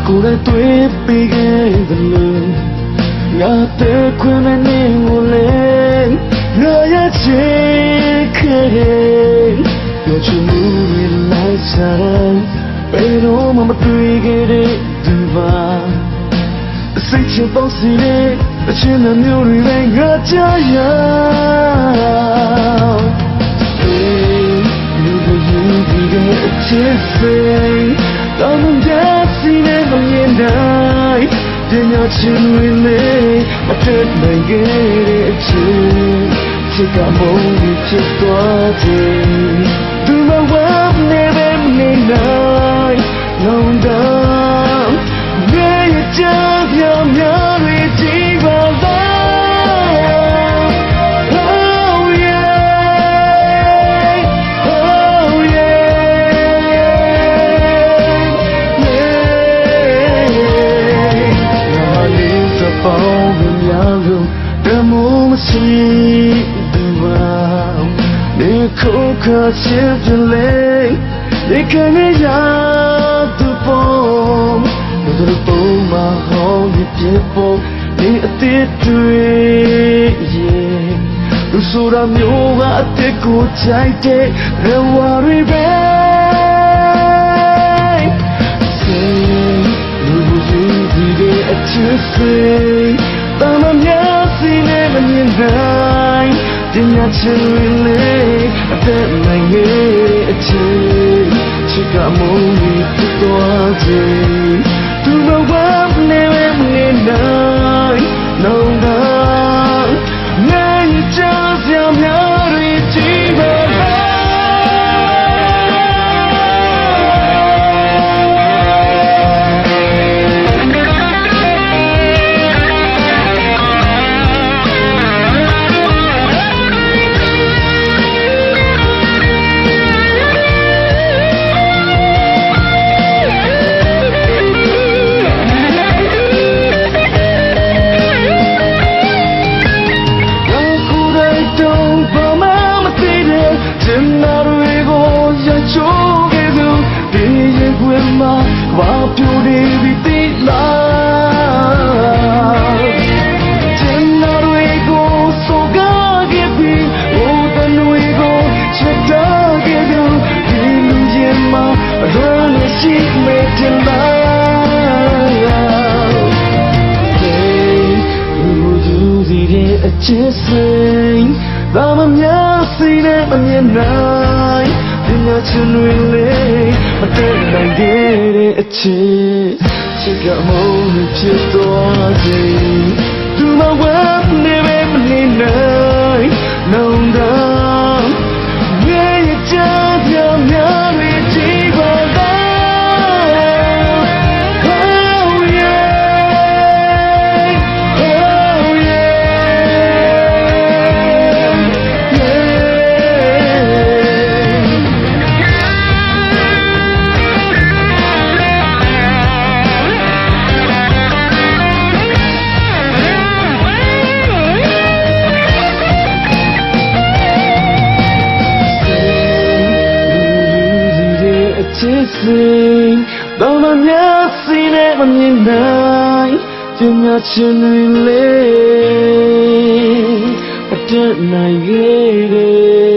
ကိုယ်တိုင်တွေ့ပြီးခဲ့တယ်လို့ငါတဲ့ခွင့်နဲ့နေကိုလေငါရချင်ခဲ့တယ်ပြောချင်မှုတွေလိုက်စားဘယ်တော့မှမတွေ့ခဲ့တဲ့ဒီပါစိတ်ချပေါင်းစီနဲ့အချင်းအမျိုးတွေလည်းငါကြားရချစ်စိတ်တောင်းတစီနဲ့မမြင်နိုင်တင်ရချင်ဝင်လေမတက်နိုင်ခဲ့တဲ့အချင်းချစ်ကမုန်းပြီးဖြစ်သွားတယ်သူမဝမ်းနဲ့ပဲမနေနိုင်လုံးတော့နေရကြပြောင်းများတွေကြည့်ပါလား可惜的泪，你看你呀的风，我的风嘛好一点风，你一点对耶，路上的牛啊的古仔的，人话里边，谁路不远的的去飞，当那面是那么年代。တင်ရချင်လေအသက်နိုင်ရဲ့အချင်းချစ်ကမုန်းပြီးသွားခြင်းသူမဝမ်းနဲ့မနေနိုင်လုံးတော့နိုင်ချစရာများတွေကြည့်ပါဘာပြောနေပြီလားကျန်တော်တွေကိုစောကားခဲ့ပြီးဟိုတန်တွေကိုချက်တော့ခဲ့သူဒီလူချင်းမှာရမ်းရှိမေတ္တာလူသူစီတဲ့အချစ်စိတ်ဘာမှများစီနဲ့မမြင်နိုင်တင်ရချင်တွေလေမတက်နိုင်တဲ့အချစ်ချစ်ကမုန်းလို့ဖြစ်သွားခြင်းသူမဝမ်းနေပဲမနေနိုင်လုံးတော့မြေကြပြများတွေကြည့်ပါလားချစ်စိတ်တော့မများစီနဲ့မမြင်နိုင်ကျင်များချင်တွေလေအတက်နိုင်ခဲ့တယ်